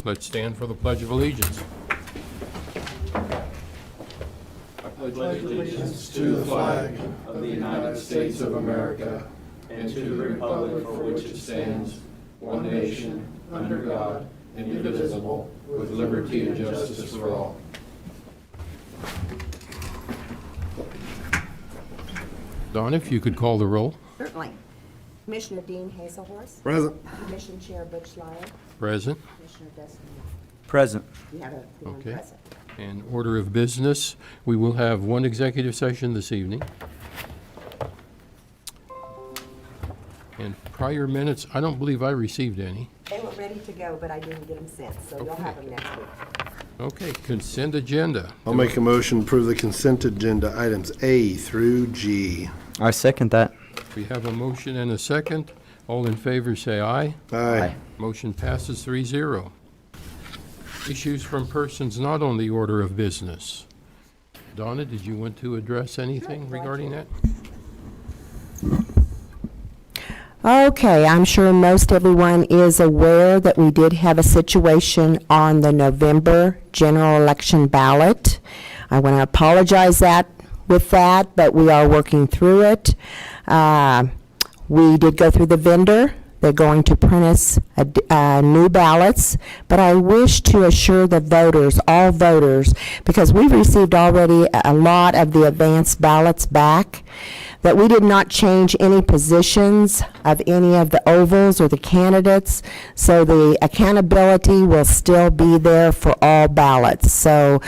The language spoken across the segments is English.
Let's stand for the Pledge of Allegiance. I pledge allegiance to the flag of the United States of America and to the republic for which it stands, one nation, under God, indivisible, with liberty and justice for all. Don, if you could call the roll. Certainly. Commissioner Dean Hazelhorse. Present. Commission Chair Butch Lyle. Present. Commissioner Dustin. Present. You have a quorum Okay. present. In order of business, we will have one executive session this evening. And prior minutes, I don't believe I received any. They were ready to go, but I didn't get them sent, so you'll have them next week. Okay, consent agenda. I'll make a motion to approve the consent agenda items A through G. I second that. We have a motion and a second. All in favor, say aye. Aye. Motion passes 3-0. Issues from persons not on the order of business. Donna, did you want to address anything regarding that? Okay, I'm sure most everyone is aware that we did have a situation on the November general election ballot. I want to apologize with that, but we are working through it. We did go through the vendor. They're going to print us new ballots, but I wish to assure the voters, all voters, because we've received already a lot of the advanced ballots back, that we did not change any positions of any of the ovals or the candidates, so the accountability will still be there for all ballots. So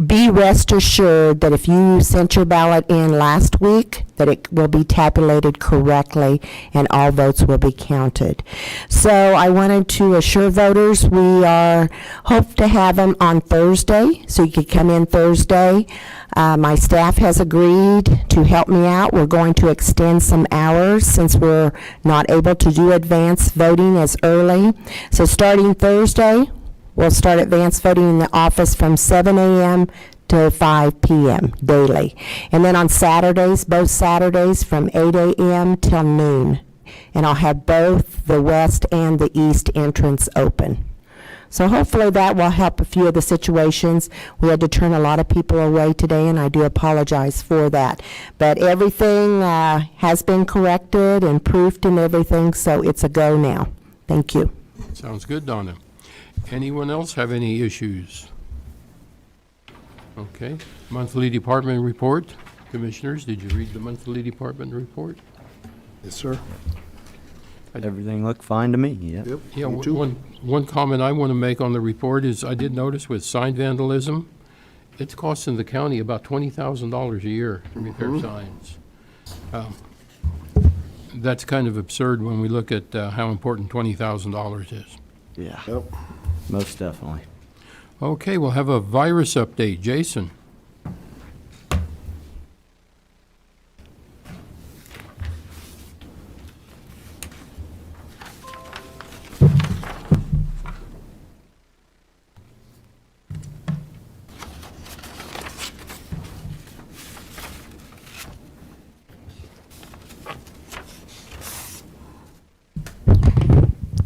be rest assured that if you sent your ballot in last week, that it will be tabulated correctly and all votes will be counted. So I wanted to assure voters we hope to have them on Thursday, so you could come in Thursday. My staff has agreed to help me out. We're going to extend some hours since we're not able to do advance voting as early. So starting Thursday, we'll start advance voting in the office from 7 a.m. to 5 p.m. daily. And then on Saturdays, both Saturdays from 8 a.m. till noon. And I'll have both the west and the east entrance open. So hopefully that will help a few of the situations. We had to turn a lot of people away today, and I do apologize for that. But everything has been corrected and proofed and everything, so it's a go now. Thank you. Sounds good, Donna. Anyone else have any issues? Okay. Monthly department report. Commissioners, did you read the monthly department report? Yes, sir. Everything looked fine to me, yep. Yep. Yeah, me too. one comment I want to make on the report is I did notice with sign vandalism, it's costing the county about $20,000 a year to repair signs. That's kind of absurd when we look at how important $20,000 is. Yeah, Yep. most definitely. Okay, we'll have a virus update. Jason.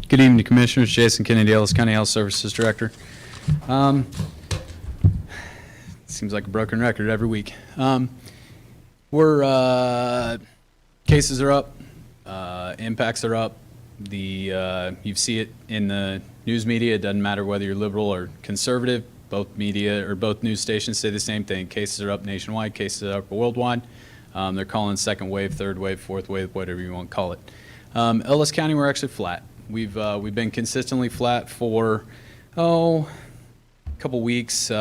Good evening, Commissioners. Jason Kennedy, Ellis County Health Services Director. Seems like a broken record every week. Cases are up, impacts are up. You see it in the news media. It doesn't matter whether you're liberal or conservative. Both media or both news stations say the same thing. Cases are up nationwide. Cases are up worldwide. They're calling second wave, third wave, fourth wave, whatever you want to call it. Ellis County, we're actually flat. We've been consistently flat for a couple weeks, 3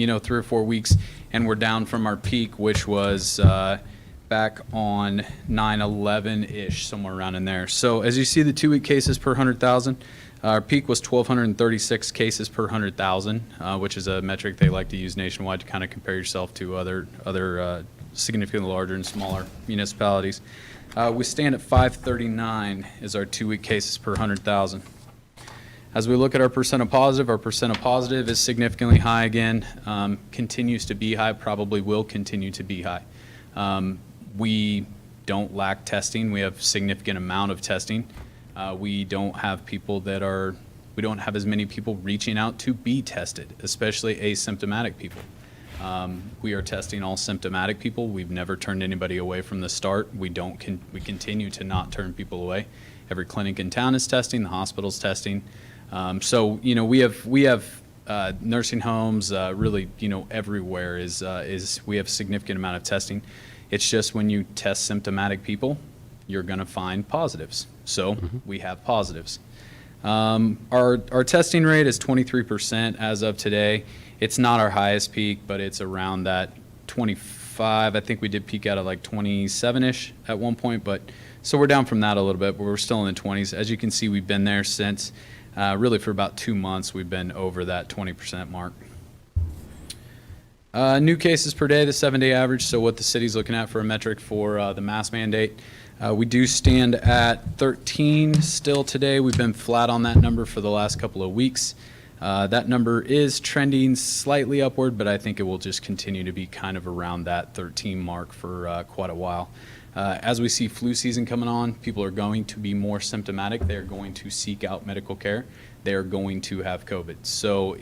or 4 weeks, and we're down from our peak, which was back back on 9/11-ish, somewhere around in there. So as you see, the 2-week cases per 100,000, our peak was 1,236 cases per 100,000, which is a metric they like to use nationwide to kind of compare yourself to other significantly larger and smaller municipalities. We stand at 539 is our 2-week cases per 100,000. As we look at our percent of positive is significantly high again, continues to be high, probably will continue to be high. We don't lack testing. We have significant amount of testing. We don't have as many people reaching out to be tested, especially asymptomatic people. We are testing all symptomatic people. We've never turned anybody away from the start. We continue to not turn people away. Every clinic in town is testing, the hospital's testing. So, you know, we have nursing homes, really, you know, everywhere we have significant amount of testing. It's just when you test symptomatic people, you're going to find positives. So we have positives. Our testing rate is 23% as of today. It's not our highest peak, but it's around that 25. I think we did peak out at like 27-ish at one point, but so we're down from that a little bit, but we're still in the 20s. As you can see, we've been there since really for about 2 months. We've been over that 20% mark. New cases per day, the 7-day average, so what the city's looking at for a metric for the mask mandate. We do stand at 13 still today. We've been flat on that number for the last couple of weeks. That number is trending slightly upward, but I think it will just continue to be kind of around that 13 mark for quite a while. As we see flu season coming on, people are going to be more symptomatic. They're going to seek out medical care. They're going to have COVID. So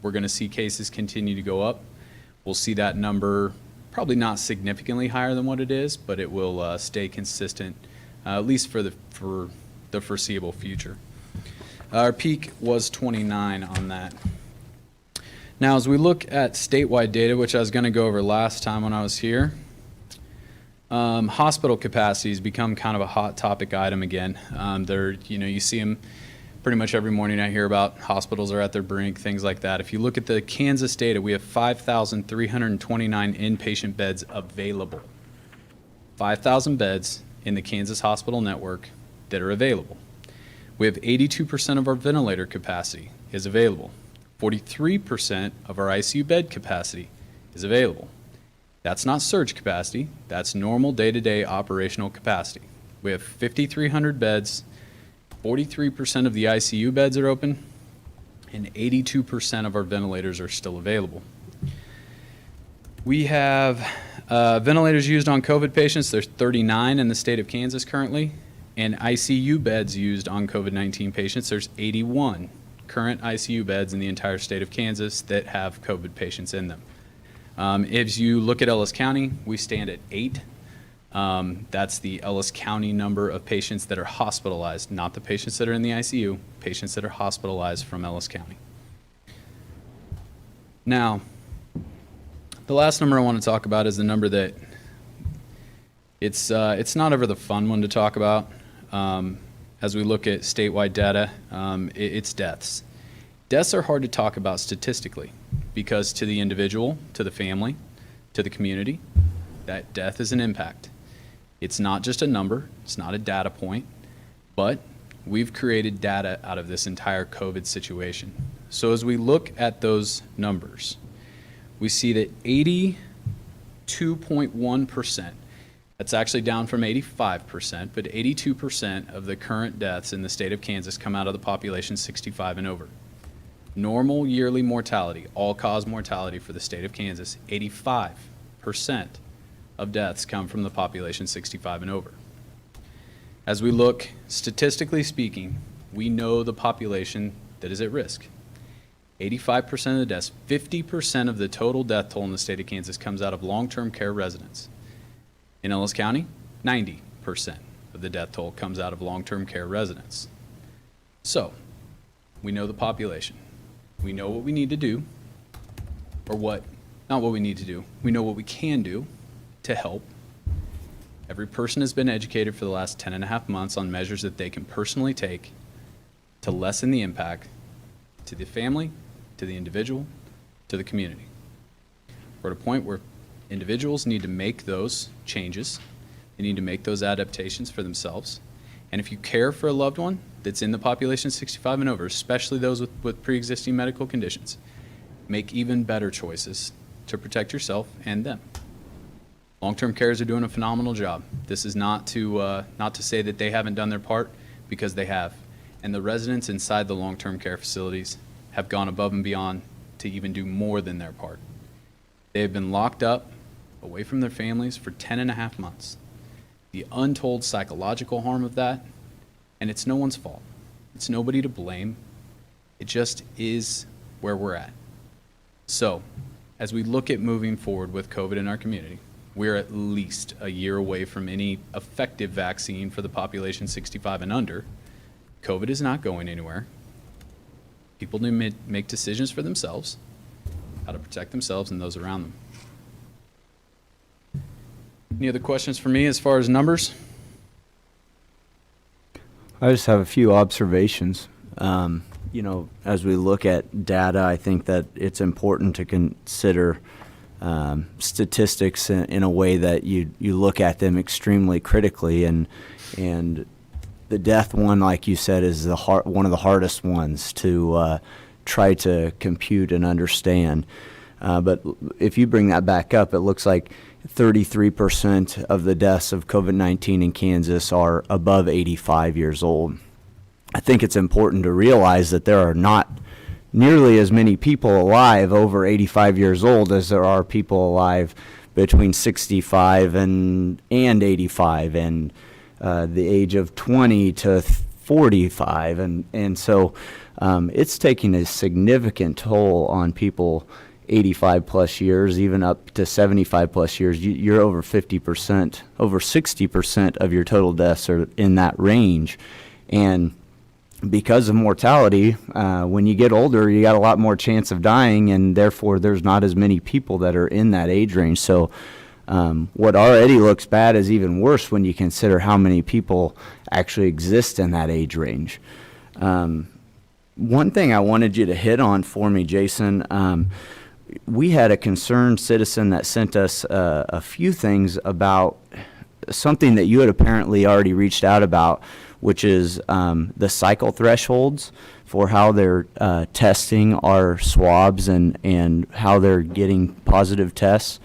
we're going to see cases continue to go up. We'll see that number probably not significantly higher than what it is, but it will stay consistent, at least for the foreseeable future. Our peak was 29 on that. Now, as we look at statewide data, which I was going to go over last time when I was here, hospital capacities become kind of a hot topic item again. You see them pretty much every morning. I hear about hospitals are at their brink, things like that. If you look at the Kansas data, we have 5,329 inpatient beds available. 5,000 beds in the Kansas hospital network that are available. We have 82% of our ventilator capacity is available. 43% of our ICU bed capacity is available. That's not surge capacity, that's normal day-to-day operational capacity. We have 5,300 beds, 43% of the ICU beds are open, and 82% of our ventilators are still available. We have ventilators used on COVID patients. There's 39 in the state of Kansas currently, and ICU beds used on COVID-19 patients. There's 81 current ICU beds in the entire state of Kansas that have COVID patients in them. If you look at Ellis County, we stand at 8. That's the Ellis County number of patients that are hospitalized, not the patients that are in the ICU, patients that are hospitalized from Ellis County. Now, the last number I want to talk about is the number that it's not ever the fun one to talk about. As we look at statewide data, it's deaths. Deaths are hard to talk about statistically because to the individual, to the family, to the community, that death is an impact. It's not just a number, it's not a data point, but we've created data out of this entire COVID situation. So as we look at those numbers, we see that 82.1%, that's actually down from 85%, but 82% of the current deaths in the state of Kansas come out of the population 65 and over. Normal yearly mortality, all-cause mortality for the state of Kansas, 85% of deaths come from the population 65 and over. As we look, statistically speaking, we know the population that is at risk. 85% of the deaths, 50% of the total death toll in the state of Kansas comes out of long-term care residents. In Ellis County, 90% of the death toll comes out of long-term care residents. So, we know the population. We know what we need to do, not what we need to do, we know what we can do to help. Every person has been educated for the last 10.5 months on measures that they can personally take to lessen the impact to the family, to the individual, to the community. We're at a point where Individuals need to make those changes. They need to make those adaptations for themselves. And if you care for a loved one that's in the population 65 and over, especially those with pre-existing medical conditions, make even better choices to protect yourself and them. Long-term cares are doing a phenomenal job. This is not to say that they haven't done their part, because they have. And the residents inside the long-term care facilities have gone above and beyond to even do more than their part. They have been locked up, away from their families for 10.5 months. The untold psychological harm of that, and it's no one's fault. It's nobody to blame. It just is where we're at. So, as we look at moving forward with COVID in our community, we're at least a year away from any effective vaccine for the population 65 and under. COVID is not going anywhere. People need to make decisions for themselves, how to protect themselves and those around them. Any other questions for me as far as numbers? I just have a few observations. You know, as we look at data, I think that it's important to consider statistics in a way that you look at them extremely critically, and the death one, like you said, is one of the hardest ones to try to compute and understand. But if you bring that back up, it looks like 33% of the deaths of COVID-19 in Kansas are above 85 years old. I think it's important to realize that there are not nearly as many people alive over 85 years old as there are people alive between 65 and 85, and the age of 20 to 45. And so it's taking a significant toll on people 85 plus years, even up to 75 plus years. You're over 50%, over 60% of your total deaths are in that range. And because of mortality, when you get older, you got a lot more chance of dying, and therefore there's not as many people that are in that age range. So what already looks bad is even worse when you consider how many people actually exist in that age range. One thing I wanted you to hit on for me, Jason, we had a concerned citizen that sent us a few things about something that you had apparently already reached out about, which is the cycle thresholds for how they're testing our swabs and how they're getting positive tests.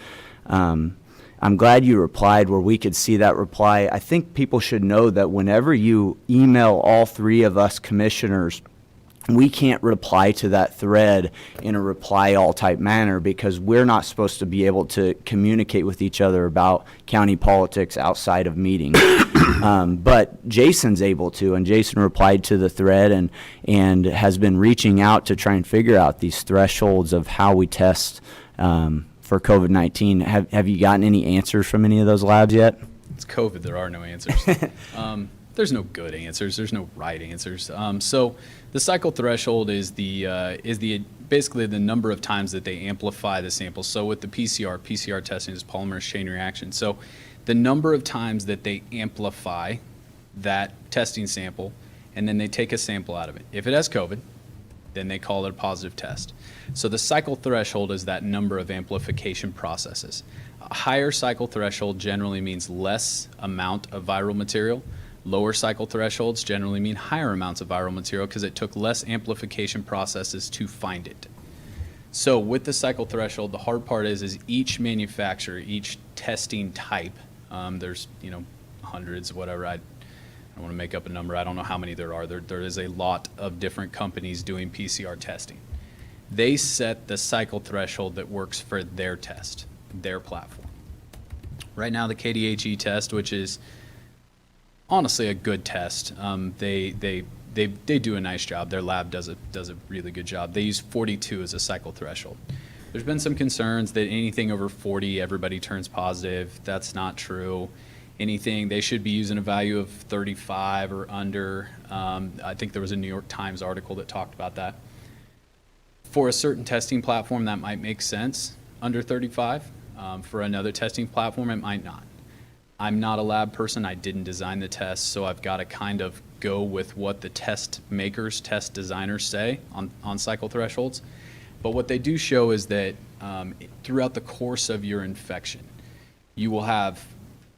I'm glad you replied where we could see that reply. I think people should know that whenever you email all three of us commissioners, we can't reply to that thread in a reply all type manner, because we're not supposed to be able to communicate with each other about county politics outside of meetings. But Jason's able to, and Jason replied to the thread and has been reaching out to try and figure out these thresholds of how we test for COVID-19. Have you gotten any answers from any of those labs yet? It's COVID, there are no answers. There's no good answers. There's no right answers. So the cycle threshold is basically the number of times that they amplify the sample. So with the PCR testing is polymerase chain reaction. So the number of times that they amplify that testing sample, and then they take a sample out of it. If it has COVID, then they call it a positive test. So the cycle threshold is that number of amplification processes. A higher cycle threshold generally means less amount of viral material. Lower cycle thresholds generally mean higher amounts of viral material because it took less amplification processes to find it. So with the cycle threshold, the hard part is each manufacturer, each testing type, there's hundreds, whatever. I don't want to make up a number. I don't know how many there are. There is a lot of different companies doing PCR testing. They set the cycle threshold that works for their test, their platform. Right now, the Cdbg test, which is honestly a good test, they do a nice job. Their lab does a really good job. They use 42 as a cycle threshold. There's been some concerns that anything over 40, everybody turns positive. That's not true. Anything, they should be using a value of 35 or under. I think there was a New York Times article that talked about that. For a certain testing platform, that might make sense, under 35. For another testing platform, it might not. I'm not a lab person. I didn't design the test, so I've got to kind of go with what the test makers, test designers say on cycle thresholds. But what they do show is that throughout the course of your infection, you will have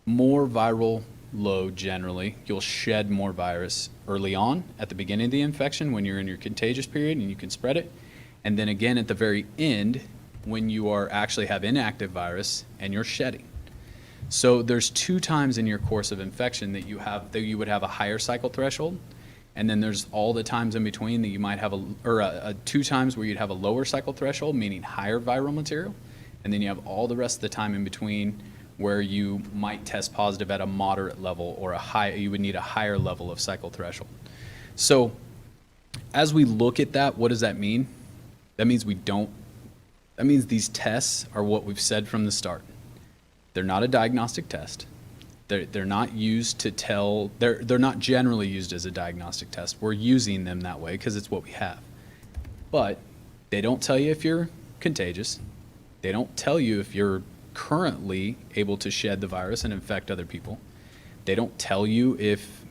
more viral load generally. You'll shed more virus early on at the beginning of the infection when you're in your contagious period and you can spread it. And then again at the very end when you are actually have inactive virus and you're shedding. So there's 2 times in your course of infection that you would have a higher cycle threshold. And then there's all the times in between that you might have 2 times where you'd have a lower cycle threshold, meaning higher viral material. And then you have all the rest of the time in between where you might test positive at a moderate level or you would need a higher level of cycle threshold. So as we look at that, what does that mean? That means these tests are what we've said from the start. They're not a diagnostic test. They're not used to tell, they're not generally used as a diagnostic test. We're using them that way because it's what we have. But they don't tell you if you're contagious. They don't tell you if you're currently able to shed the virus and infect other people. They don't tell you if,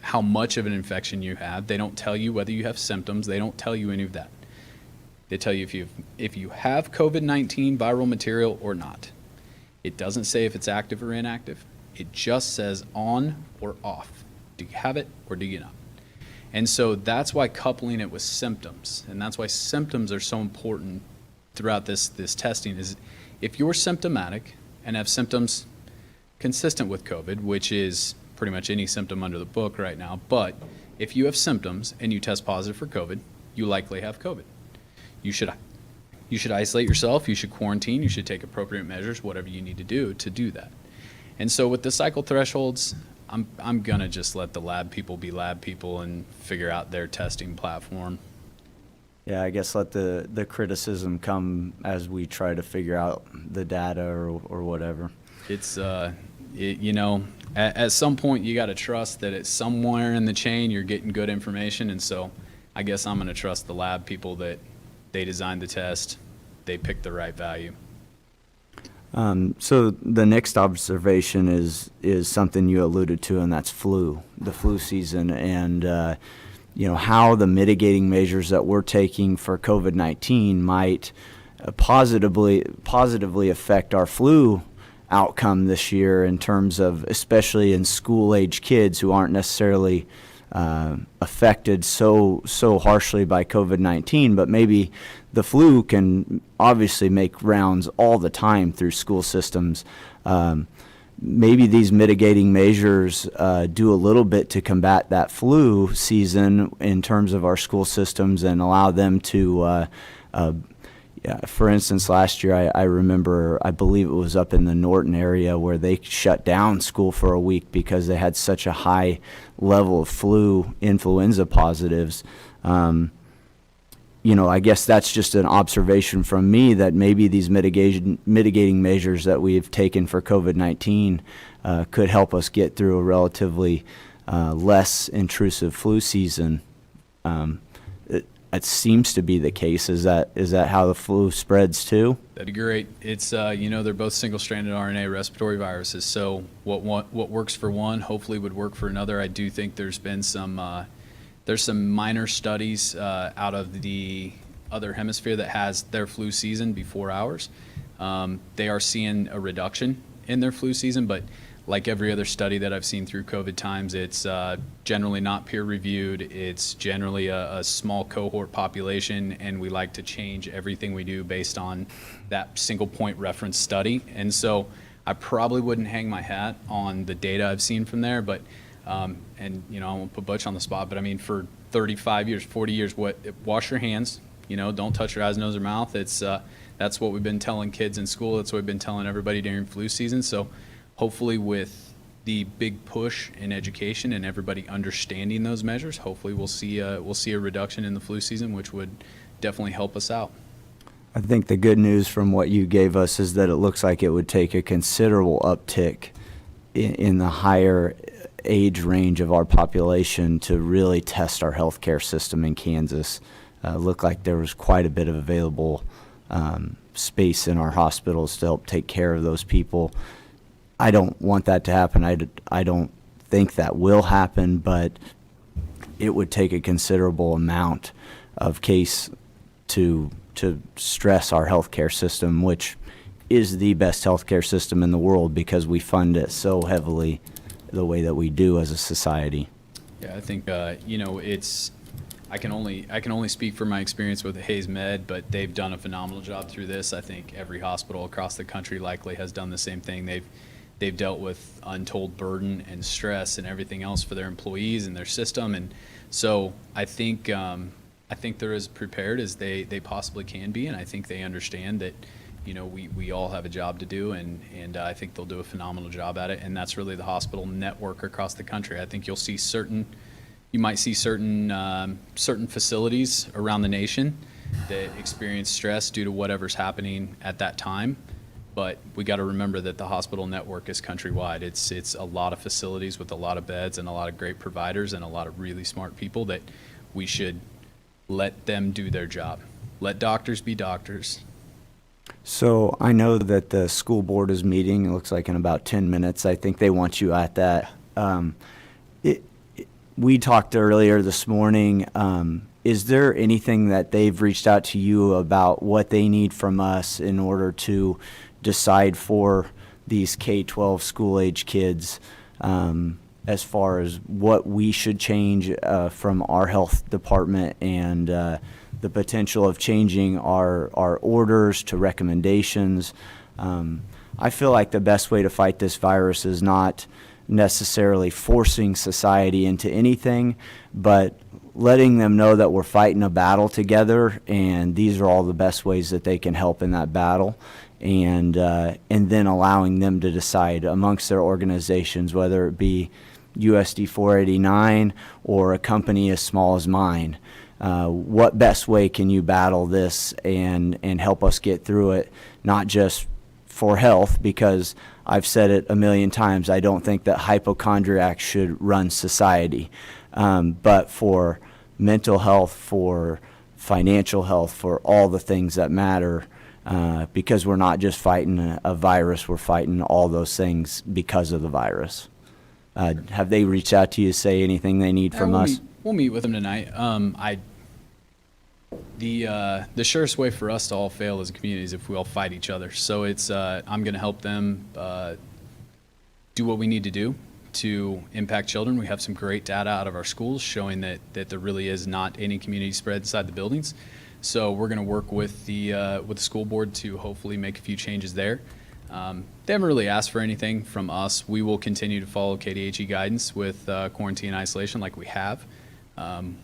how much of an infection you have. They don't tell you whether you have symptoms. They don't tell you any of that. They tell you if you have COVID-19 viral material or not. It doesn't say if it's active or inactive. It just says on or off. Do you have it or do you not? And so that's why coupling it with symptoms, and that's why symptoms are so important throughout this testing, is if you're symptomatic and have symptoms consistent with COVID, which is pretty much any symptom under the book right now, but if you have symptoms and you test positive for COVID, you likely have COVID. You should isolate yourself, you should quarantine, you should take appropriate measures, whatever you need to do that. And so with the cycle thresholds, I'm gonna just let the lab people be lab people and figure out their testing platform. Yeah, I guess let the criticism come as we try to figure out the data or whatever. It's, at some point you gotta trust that it's somewhere in the chain you're getting good information, and so I guess I'm gonna trust the lab people that they designed the test, they picked the right value. So the next observation is something you alluded to, and that's the flu season, and how the mitigating measures that we're taking for COVID-19 might positively affect our flu outcome this year in terms of, especially in school-age kids who aren't necessarily affected so harshly by COVID-19, but maybe the flu can obviously make rounds all the time through school systems. Maybe these mitigating measures do a little bit to combat that flu season in terms of our school systems and allow them to, for instance, last year I remember, I believe it was up in the Norton area where they shut down school for a week because they had such a high level of influenza positives. I guess that's just an observation from me that maybe these mitigating measures that we've taken for COVID-19 could help us get through a relatively less intrusive flu season. It seems to be the case. Is that how the flu spreads too? That'd be great. It's they're both single-stranded RNA respiratory viruses. So what works for one hopefully would work for another. I do think there's been some minor studies out of the other hemisphere that has their flu season before ours. They are seeing a reduction in their flu season, but like every other study that I've seen through COVID times, it's generally not peer-reviewed. It's generally a small cohort population, and we like to change everything we do based on that single-point reference study. And so I probably wouldn't hang my hat on the data I've seen from there, but I won't put Butch on the spot, but I mean, for 35 years, 40 years, wash your hands, don't touch your eyes, nose, or mouth. That's what we've been telling kids in school. That's what we've been telling everybody during flu season. So hopefully with the big push in education and everybody understanding those measures, hopefully we'll see a reduction in the flu season, which would definitely help us out. I think the good news from what you gave us is that it looks like it would take a considerable uptick in the higher age range of our population to really test our healthcare system in Kansas. Looked like there was quite a bit of available space in our hospitals to help take care of those people. I don't want that to happen. I don't think that will happen, but it would take a considerable amount of case to stress our healthcare system, which is the best healthcare system in the world because we fund it so heavily the way that we do as a society. Yeah, I think I can only speak for my experience with Hayes Med, but they've done a phenomenal job through this. I think every hospital across the country likely has done the same thing. They've dealt with untold burden and stress and everything else for their employees and their system, and so I think they're as prepared as they possibly can be, and I think they understand that we all have a job to do, and I think they'll do a phenomenal job at it, and that's really the hospital network across the country. I think you might see certain facilities around the nation that experience stress due to whatever's happening at that time, but we got to remember that the hospital network is countrywide. It's a lot of facilities with a lot of beds and a lot of great providers and a lot of really smart people that we should let them do their job. Let doctors be doctors. So I know that the school board is meeting, it looks like in about 10 minutes. I think they want you at that. We talked earlier this morning. Is there anything that they've reached out to you about what they need from us in order to decide for these K-12 school-age kids as far as what we should change from our health department and the potential of changing our orders to recommendations? I feel like the best way to fight this virus is not necessarily forcing society into anything, but letting them know that we're fighting a battle together, and these are all the best ways that they can help in that battle, and then allowing them to decide amongst their organizations, whether it be USD 489 or a company as small as mine. What best way can you battle this and help us get through it, not just for health, because I've said it a million times, I don't think that hypochondriacs should run society, but for mental health, for financial health, for all the things that matter, because we're not just fighting a virus, we're fighting all those things because of the virus. Have they reached out to you to say anything they need from us? We'll meet with them tonight. The surest way for us to all fail as a community is if we all fight each other. So I'm going to help them do what we need to do to impact children. We have some great data out of our schools showing that there really is not any community spread inside the buildings. So we're going to work with the school board to hopefully make a few changes there. They haven't really asked for anything from us. We will continue to follow KDHE guidance with quarantine isolation like we have.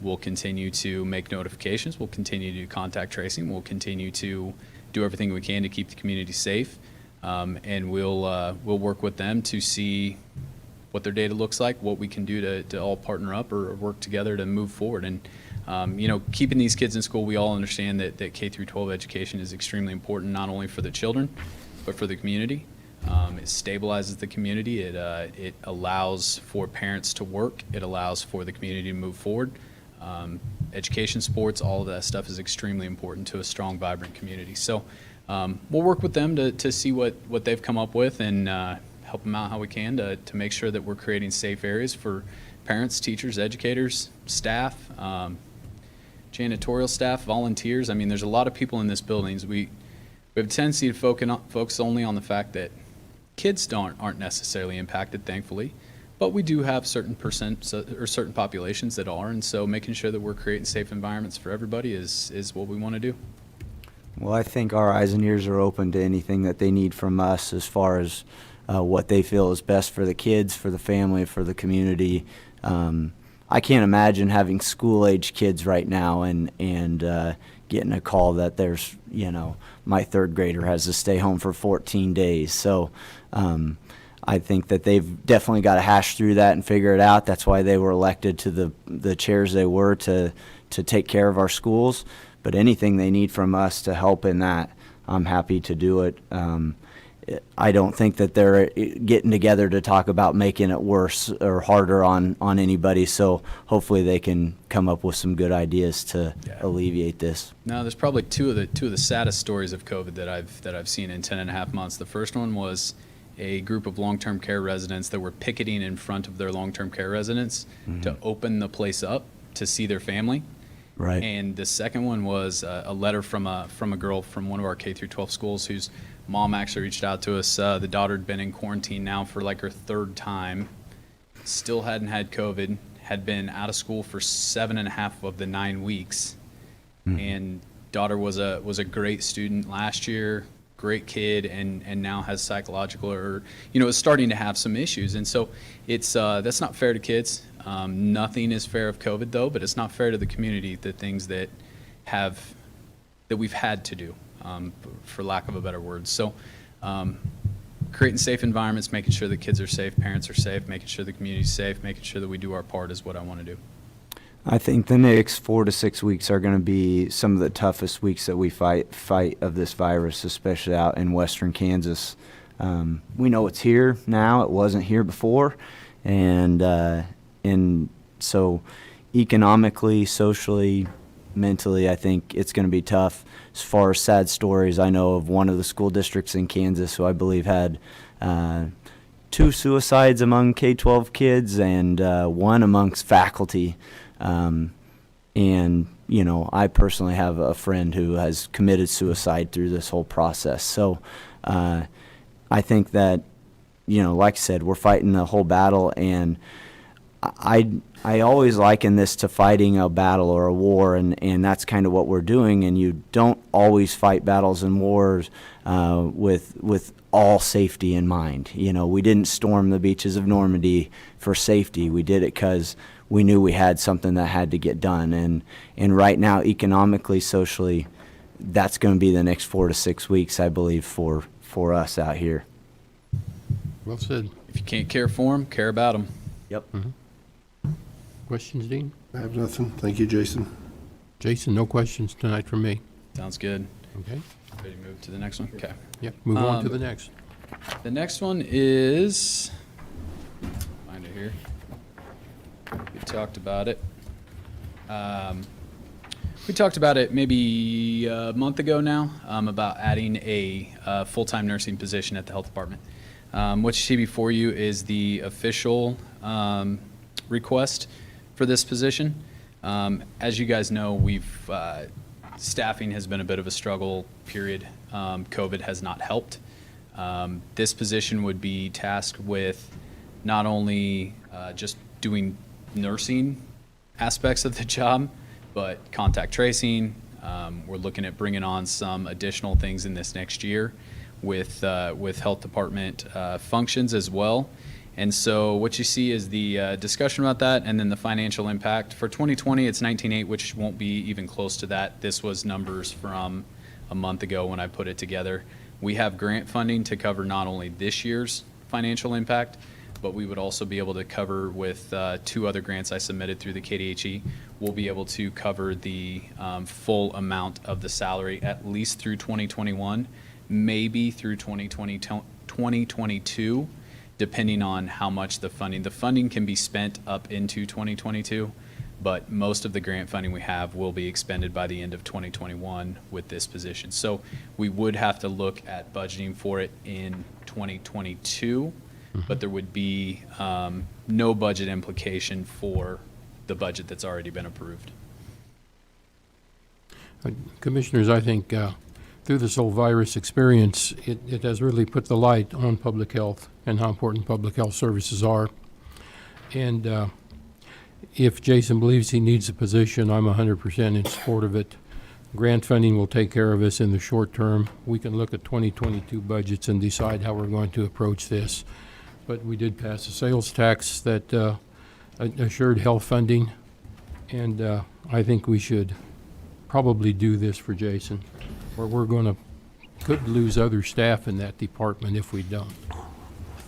We'll continue to make notifications. We'll continue to do contact tracing. We'll continue to do everything we can to keep the community safe. And we'll work with them to see what their data looks like, what we can do to all partner up or work together to move forward. And keeping these kids in school, we all understand that K through 12 education is extremely important, not only for the children, but for the community. It stabilizes the community. It allows for parents to work. It allows for the community to move forward. Education, sports, all of that stuff is extremely important to a strong, vibrant community. So we'll work with them to see what they've come up with and help them out how we can to make sure that we're creating safe areas for parents, teachers, educators, staff, janitorial staff, volunteers. I mean, there's a lot of people in this building. We have a tendency to focus only on the fact that kids aren't necessarily impacted, thankfully, but we do have certain populations that are, and so making sure that we're creating safe environments for everybody is what we want to do. Well, I think our eyes and ears are open to anything that they need from us as far as what they feel is best for the kids, for the family, for the community. I can't imagine having school-age kids right now and getting a call that there's, my third grader has to stay home for 14 days. So I think that they've definitely got to hash through that and figure it out. That's why they were elected to the chairs they were to take care of our schools. But anything they need from us to help in that, I'm happy to do it. I don't think that they're getting together to talk about making it worse or harder on anybody. So hopefully they can come up with some good ideas to alleviate this. No, there's probably two of the saddest stories of COVID that I've seen in 10.5 months. The first one was a group of long-term care residents that were picketing in front of their long-term care residence to open the place up to see their family. Right. And the second one was a letter from a girl from one of our K through 12 schools whose mom actually reached out to us. The daughter had been in quarantine now for like her third time, still hadn't had COVID, had been out of school for 7.5 of the 9 weeks. And daughter was a great student last year, great kid, and now has psychological or, is starting to have some issues. And so it's, that's not fair to kids. Nothing is fair of COVID though, but it's not fair to the community, the things that we've had to do, for lack of a better word. So, creating safe environments, making sure the kids are safe, parents are safe, making sure the community's safe, making sure that we do our part is what I want to do. I think the next 4 to 6 weeks are going to be some of the toughest weeks that we fight of this virus, especially out in western Kansas. We know it's here now. It wasn't here before. And so economically, socially, mentally, I think it's going to be tough. As far as sad stories, I know of one of the school districts in Kansas who I believe had 2 suicides among K-12 kids and 1 amongst faculty. And, I personally have a friend who has committed suicide through this whole process. So I think that, like I said, we're fighting the whole battle, and I always liken this to fighting a battle or a war, and that's kind of what we're doing. And you don't always fight battles and wars with all safety in mind. We didn't storm the beaches of Normandy for safety. We did it because we knew we had something that had to get done. And right now, economically, socially, that's going to be the next 4 to 6 weeks, I believe, for us out here. Well said. If you can't care for them, care about them. Yep. Questions, Dean? I have nothing. Thank you, Jason. Jason, no questions tonight from me. Sounds good. Okay? Ready to move to the next one? Okay. Yep, move on to the next. The next one is, find it here. We talked about it. We talked about it maybe a month ago now, about adding a full-time nursing position at the health department. What you see before you is the official request for this position. As you guys know, staffing has been a bit of a struggle, period. COVID has not helped. This position would be tasked with not only just doing nursing aspects of the job, but contact tracing. We're looking at bringing on some additional things in this next year with health department functions as well. And so what you see is the discussion about that, and then the financial impact. For 2020, it's 19.8, which won't be even close to that. This was numbers from a month ago when I put it together. We have grant funding to cover not only this year's financial impact, but we would also be able to cover with 2 other grants I submitted through the KDHE. We'll be able to cover the full amount of the salary at least through 2021, maybe through 2022, depending on how much the funding can be spent up into 2022, but most of the grant funding we have will be expended by the end of 2021 with this position. So we would have to look at budgeting for it in 2022, but there would be no budget implication for the budget that's already been approved. Commissioners, I think through this whole virus experience, it has really put the light on public health and how important public health services are. And if Jason believes he needs a position, I'm 100% in support of it. Grant funding will take care of us in the short term. We can look at 2022 budgets and decide how we're going to approach this. But we did pass a sales tax that assured health funding, and I think we should probably do this for Jason, or we're going to could lose other staff in that department if we don't.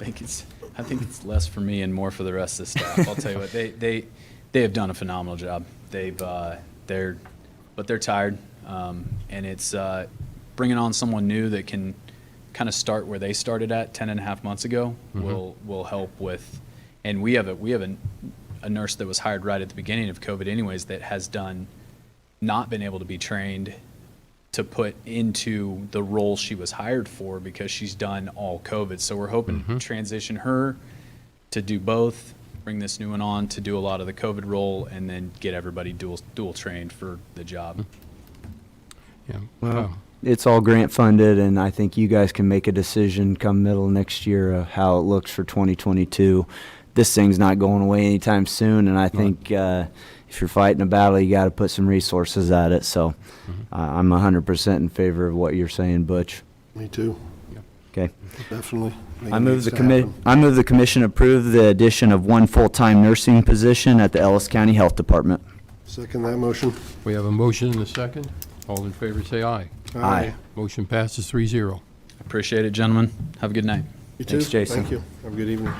I think it's less for me and more for the rest of the staff. I'll tell you what, they have done a phenomenal job. But they're tired, and it's bringing on someone new that can kind of start where they started at 10.5 months ago will help with. And we have a nurse that was hired right at the beginning of COVID anyways that has not been able to be trained to put into the role she was hired for because she's done all COVID. So we're hoping to transition her to do both, bring this new one on to do a lot of the COVID role and then get everybody dual trained for the job. Yeah. Well, it's all grant funded, and I think you guys can make a decision come middle of next year of how it looks for 2022. This thing's not going away anytime soon, and I think if you're fighting a battle, you got to put some resources at it. So I'm 100% in favor of what you're saying, Butch. Me too, Okay. definitely. Think I it move needs the to happen. I move the commission approve the addition of one full-time nursing position at the Ellis County Health Department. Second that motion. We have a motion and a second. All in favor, say aye. Aye. Motion passes 3-0. Appreciate it, gentlemen. Have a good night. You too. Thanks, Jason. Thank you. Have a good evening.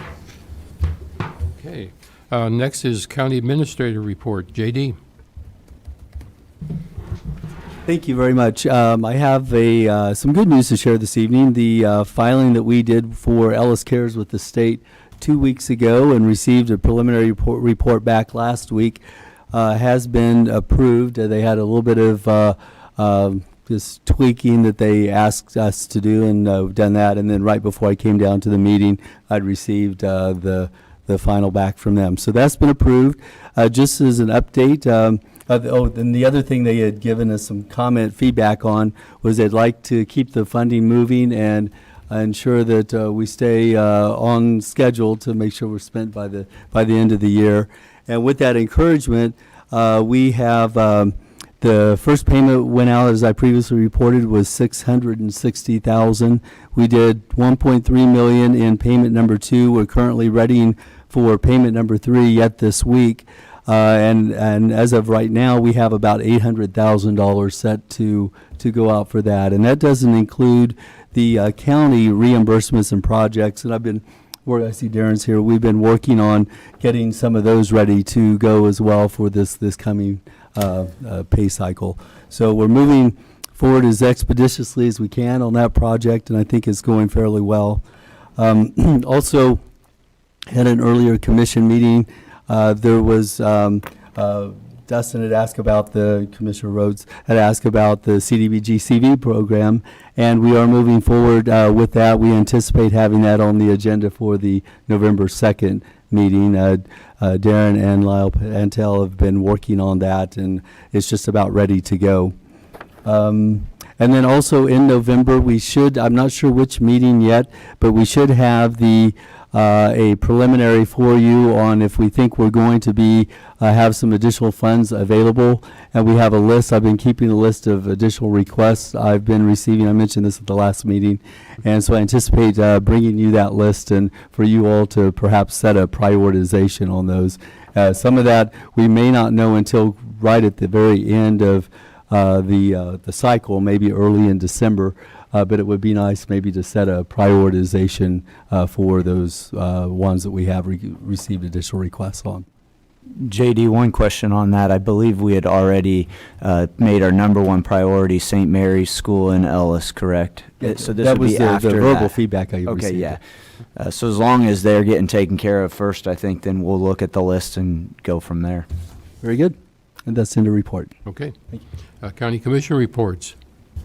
Okay. Next is County Administrator Report. JD. Thank you very much. I have some good news to share this evening. The filing that we did for Ellis Cares with the state 2 weeks ago and received a preliminary report back last week has been approved. They had a little bit of just tweaking that they asked us to do, and we've done that. And then right before I came down to the meeting, I'd received the final back from them. So that's been approved. Just as an update, and the other thing they had given us some feedback on was they'd like to keep the funding moving and ensure that we stay on schedule to make sure we're spent by the end of the year. And with that encouragement, we have the first payment went out, as I previously reported, was $660,000. We did $1.3 million in payment number 2. We're currently readying for payment number 3 yet this week. And as of right now, we have about $800,000 set to go out for that. And that doesn't include the county reimbursements and projects. And I see Darren's here. We've been working on getting some of those ready to go as well for this coming pay cycle. So we're moving forward as expeditiously as we can on that project, and I think it's going fairly well. Also, had an earlier commission meeting. There was Dustin had asked about Commissioner Rhodes had asked about the Cdbg Cv Program, and we are moving forward with that. We anticipate having that on the agenda for the November 2nd meeting. Darren and Lyle Pantel have been working on that, and it's just about ready to go. And then also in November, I'm not sure which meeting yet, but we should have a preliminary for you on if we think we're going to have some additional funds available. And we have a list. I've been keeping a list of additional requests I've been receiving. I mentioned this at the last meeting. And so I anticipate bringing you that list and for you all to perhaps set a prioritization on those. Some of that we may not know until right at the very end of the cycle, maybe early in December. But it would be nice maybe to set a prioritization for those ones that we have received additional requests on. JD, one question on that. I believe we had already made our number one priority St. Mary's School in Ellis, correct? So this that would was be the after verbal that. feedback I received. Okay, yeah. So as long as they're getting taken care of first, I think then we'll look at the list and go from there. Very good. And that's in the report. Okay. Thank County Commissioner reports.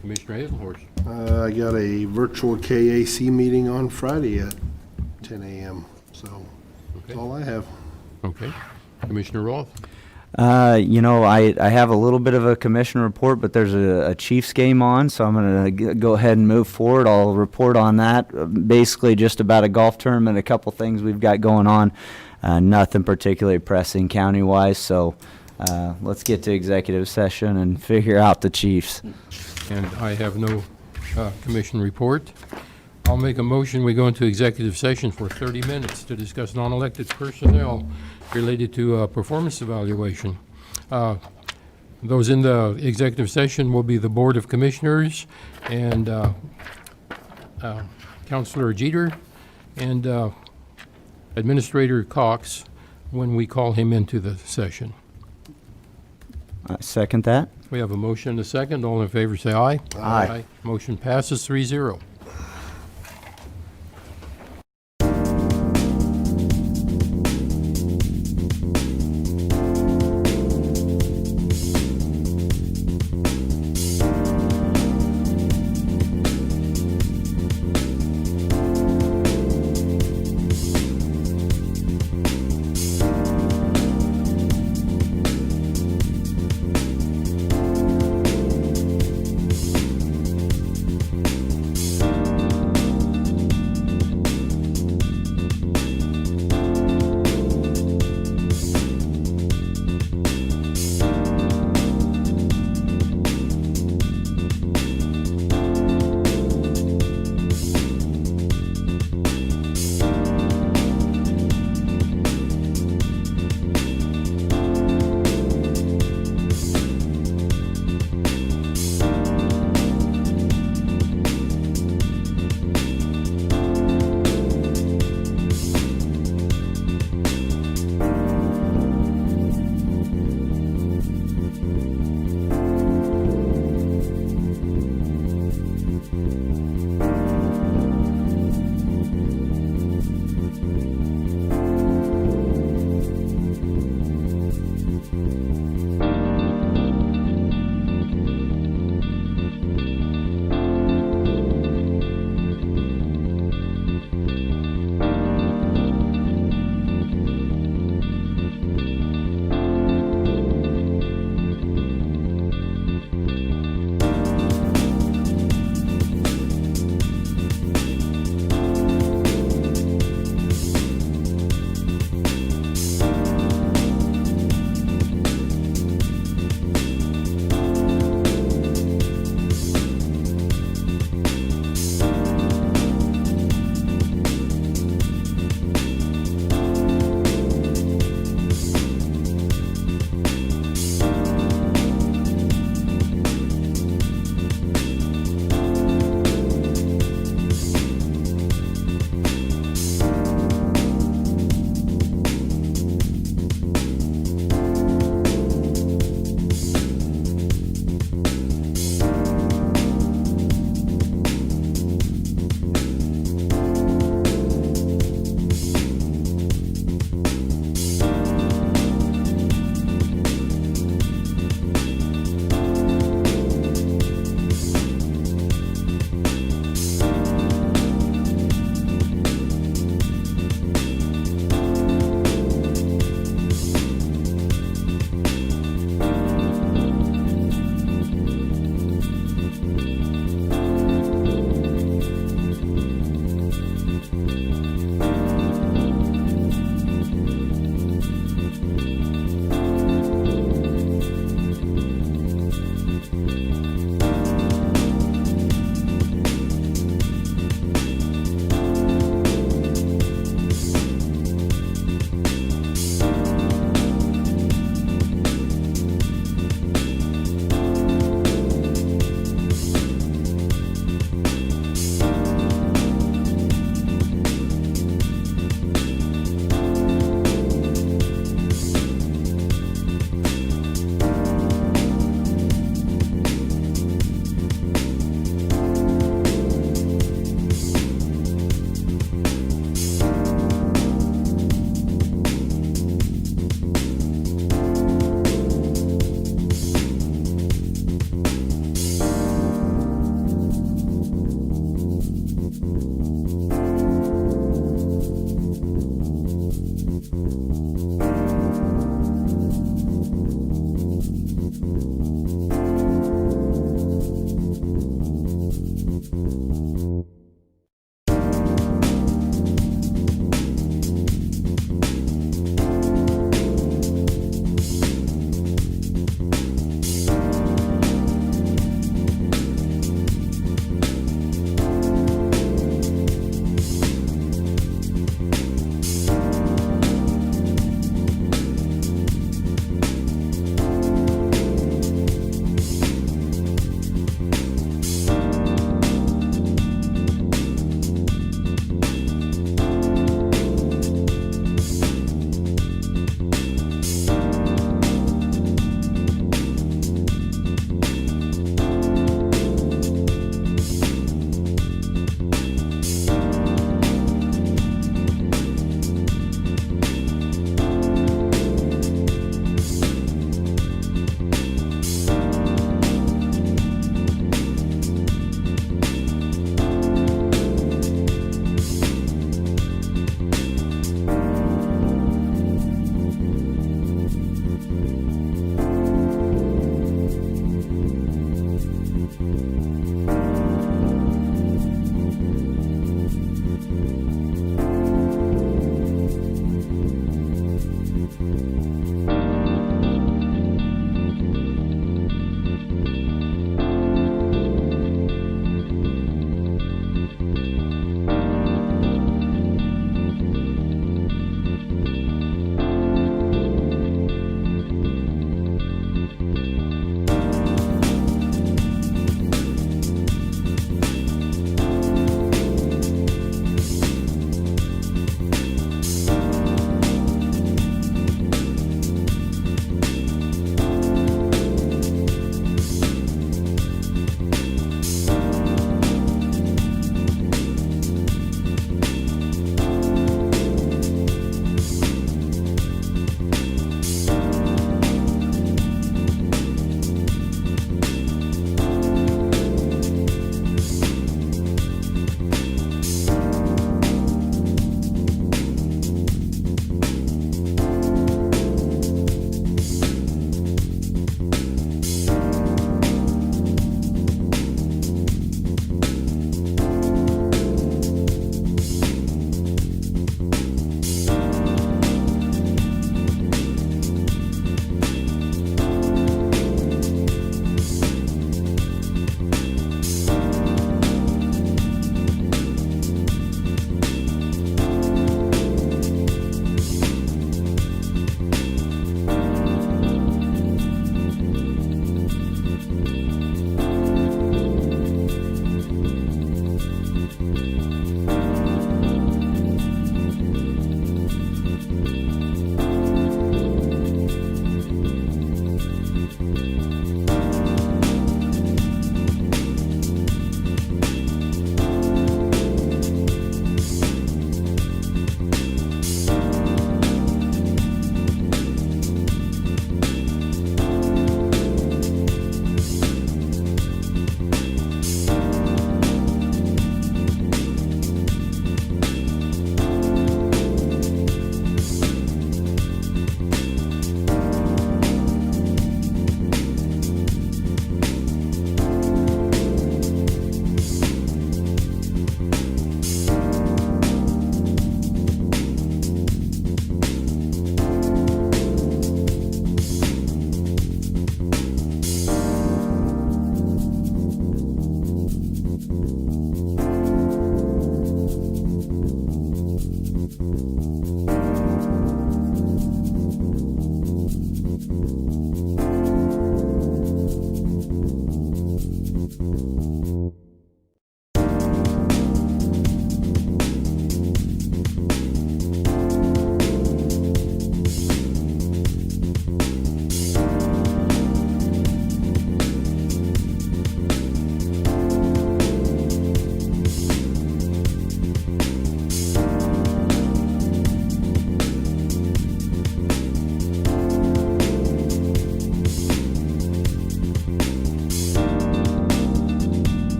Commissioner Hazelhorst. I got a virtual KAC meeting on Friday at 10 a.m. So that's all I have. Okay. Commissioner Roth. I have a little bit of a commission report, but there's a Chiefs game on, so I'm going to go ahead and move forward. I'll report on that. Basically just about a golf tournament, a couple things we've got going on. Nothing particularly pressing county-wise, so let's get to executive session and figure out the Chiefs. And I have no commission report. I'll make a motion, we go into executive session for 30 minutes to discuss non-elected personnel related to performance evaluation. Those in the executive session will be the Board of Commissioners and Councilor Jeter and Administrator Cox when we call him into the session. Second that. We have a motion and a second. All in favor, say aye. Aye. Motion passes 3-0.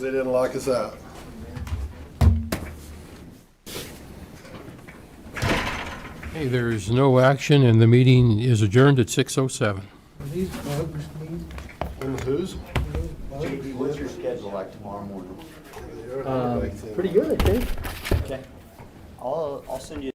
they didn't lock us out. Hey, there is no action, and the meeting is adjourned at 6:07. And whose? JD, what's your schedule like tomorrow morning? Pretty good, I think. Okay. I'll send you